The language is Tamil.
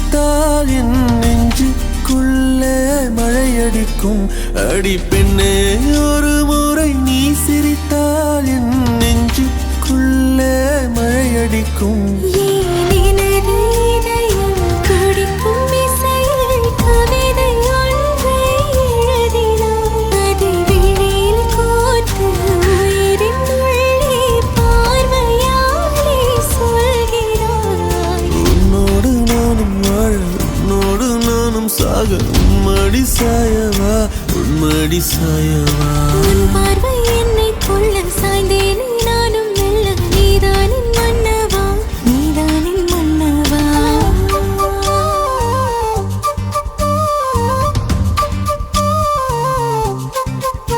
சிரித்தால் என் நெஞ்சுக்குள்ளே மழையடிக்கும். அடி பெண்ணே, ஒரு முறை நீ சிரித்தால் என் நெஞ்சுக்குள்ளே மழையடிக்கும். சாக உம்மடி சாயவா, உம்மடி சாயவா. பார்வை என்னை கொள்ள